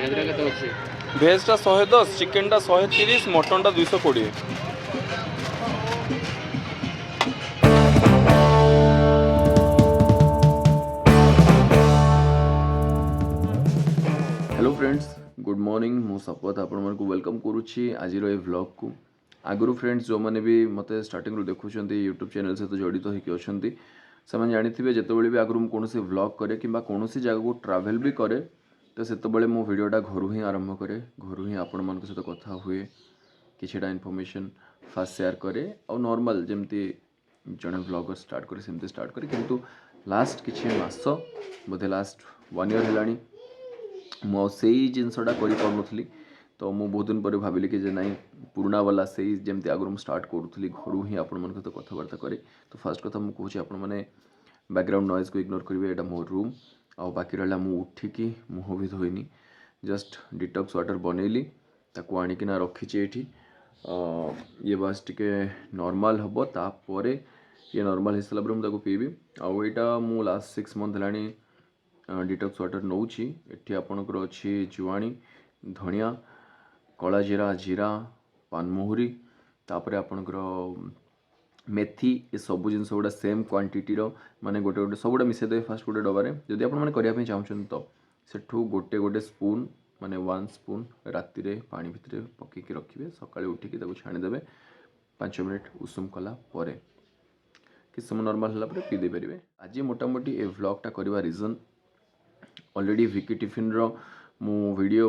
भेजटा 110, चिकेनटा 130, मटनटा 220। Hello friends, good morning. मु शपथ आपण मन को वेलकम करुच्ची आज ए व्लॉग को। आगु फ्रेंड्स जो मैंने भी मत स्टार्टिंग देखुं यूट्यूब चैनल सहित जड़ित होती से जानी जितेबाला भी आगु कौन व्लॉग करे कि कौन जगह को ट्रावेल भी करे तो से मो भिडटा घर ही आरंभ करे, घर ही आपण मान सहित कथा हुए, किछिटा इनफॉरमेशन फास्ट शेयर करे और नॉर्मल जमती जड़े व्लॉगर स्टार्ट करे सेमती स्टार्ट करे। किंतु लास्ट किछि मास बोधे लास्ट 1 ईयर हेलानी मुझे जिनसटा कर तो मु बहुत दिन पर भाविली कि ना पुराना वाला से जमती आगुरी मुझे स्टार्ट करूँ घर ही आपण सहित कथबार्ता करे। तो फास्ट कथा मुझे आपण मैंने बैकग्राउंड नॉइज को इग्नोर करेंगे। यहाँ मो रूम आ बाकी रहा मु उठिकी मुह भी धोईनी, जस्ट डिटॉक्स वाटर बनैली ताकू आणिकिना रखीची एठी। ये बस टिके नॉर्मल हम तापर ये नॉर्मल हो सारा मुझे पीबी। आउ यहाँ मु लास्ट 6 मंथ है डिटॉक्स वाटर नौची। एठी आपणकर अच्छी जुआणी, धनिया, कला जीरा, जीरा, पानमहुरी, तापर आपणकर मेथी, ये सब जिन गुड़ा सेम क्वांटिटी माने गोटे गोटे सब गुड़ा मिसेदे फास्ट गोटे डबारे। जदि आप करने चाहते तो सेठू गोटे गोटे स्पून माने 1 स्पून राति रे पानी भितर पकईकी रखिए, सकाଳେ उठिकी छाणीदेवे 5 मिनिट उषुम कला परे कि समय नॉर्मल है पीदे पारे। आज मोटामोटी ए व्लॉगटा करवा रीजन ऑलरेडी विकी टिफिन रो मु वीडियो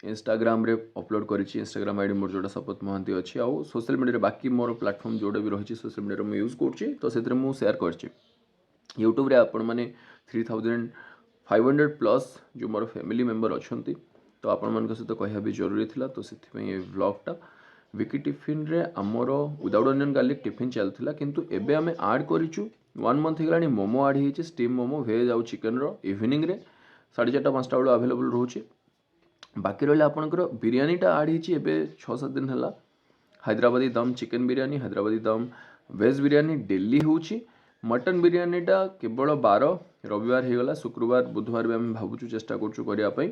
इंस्टाग्राम रे अपलोड करिछि। इंस्टाग्राम आईडी मोर जोड़ा शपथ महांती अच्छी आउ सोशल मीडिया बाकी मोर प्लेटफॉर्म जोड़ा भी रही सोशल मीडिया में यूज कर तो से शेयर कर यूट्यूब रे आपण माने 3500 प्लस जो मोर फैमिली मेंबर अच्छा तो आपण मान सहित कहया भी जरूरी थिला। तो से व्लॉगटा विकी टिफिन रे आमर विदाउट अनियन गार्लिक टिफिन चलता किंतु एबे आमे ऐड करिछु 1 मंथ हेलानी मोमो ऐड होइछि, स्टीम मोमो वेज आउ चिकन रो इवनिंग रे 4:30-5टा बेलू अवेलेबल रोचे। बाकी रहा आपंकर बिरियानीटा आड होबे 6-7 दिन है। हैदराबादी दम चिकेन बिरियानी, हैदराबादी दम वेज बिरियानी डेली होची। मटन बिरियानीटा केवल 12 रविवार होगला, शुक्रवार बुधवार भी आम भावुँ चेष्टा करने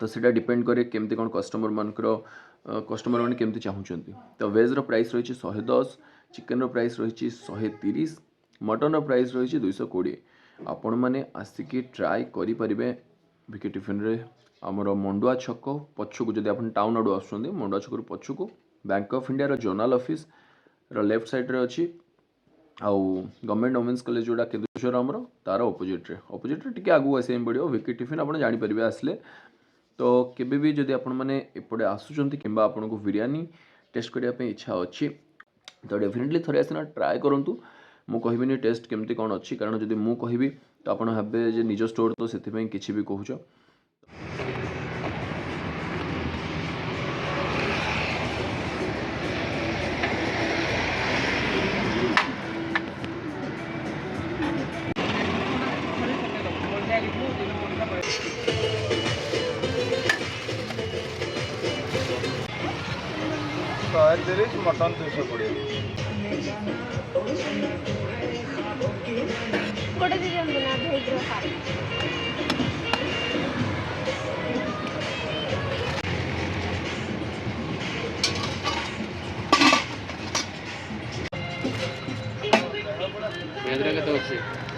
तो सीटा डिपेंड करे केमती कौन कस्टमर मैंने केमती चाहूँगी। तो वेज रो प्राइस रही 110, चिकेन रो प्राइस रही 130, मटन रो प्राइस रही 220। आपण मैंने आसिकी ट्राए करें विकी टिफिन रे आमर मंडुआ छक पछकू जब आप टाउन आड़ू आसुँच मंडुआ छक पछकू bank of India zonal office left side रे अच्छी आउ गवर्नमेंट वुमेन्स कॉलेज जोड़ा केन्दुझर आमर तार अपोजिट टे आगू आसा पड़ो विकी टिफिन आप जापर आसले। तो केबे भी जदि आपण मैंने एपटे आसुँच कि आपन को बिरियानी टेस्ट करने इच्छा अच्छी तो डेफिनेटली थोड़े आसना ट्राए करूँ। मु कहबिनी टेस्ट केमती कौन अच्छी, कारण जदि मु कहबी तो आपण भावे जे निज स्टोर तो से किसी भी कहूच। मटन 220 कोटे दीजिए ना भेज दो सारे।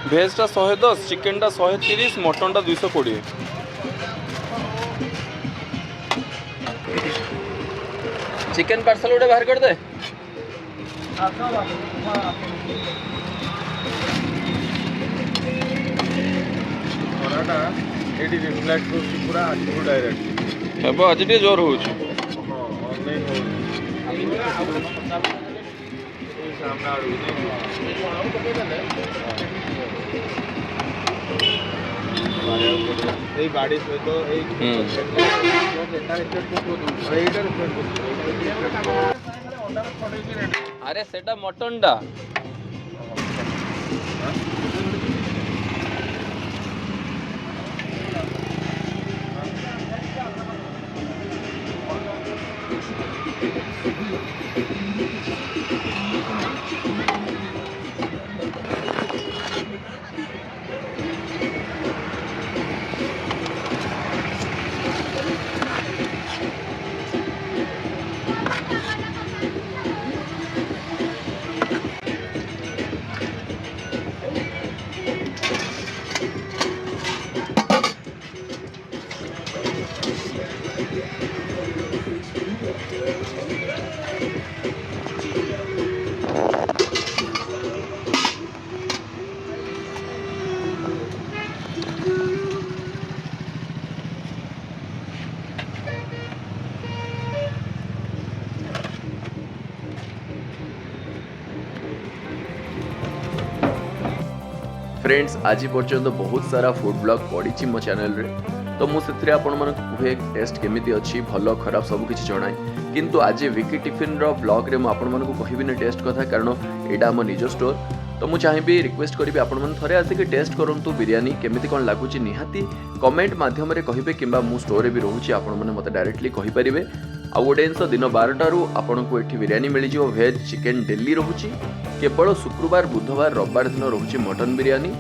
भेजटा 110, चिकेनटा 130, मटनटा 220। चिकेन पार्सल गोटे बाहर कर दे। ये रिफ्लेक्ट पूरा डायरेक्ट हे आज टे जोर हो बाड़ी सहित अरे सेटा मटन डा फ्रेंड्स आज पर्यंत बहुत सारा फूड ब्लॉग पड़ी मो चैनल रे तो मुझे आपण मन कहे टेस्ट केमिति अच्छी भल खराब सब किसी जनाए किंतु आज विकी टिफिन रो ब्लॉग रे आपण मन को कहबी ने टेस्ट कथा कारण एटा हम निज स्टोर तो मुझे चाहिए रिक्वेस्ट करी आपण मन थरे आसिक टेस्ट करंतु बिरयानी केमिति कोन लागुची निहाती कमेंट माध्यम रे कहिबे किंबा मु स्टोर रे भी रहूची आपण मन मते डायरेक्टली कहि परिबे आ गोटे जिन दिन 12 रु आपण को एठी बिरयानी मिल जिवो वेज चिकन डेली रहूची केवल शुक्रवार बुधवार रविवार दिन रहूची मटन बिरयानी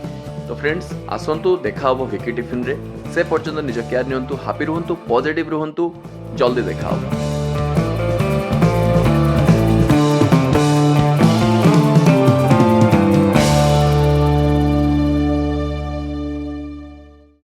तो फ्रेंड्स आसंतु देखा हबो विकी टिफिन रे से पर्यंत निज केयर नियंतु हैप्पी रहंतु पॉजिटिव रहंतु जल्दी देखा हबो।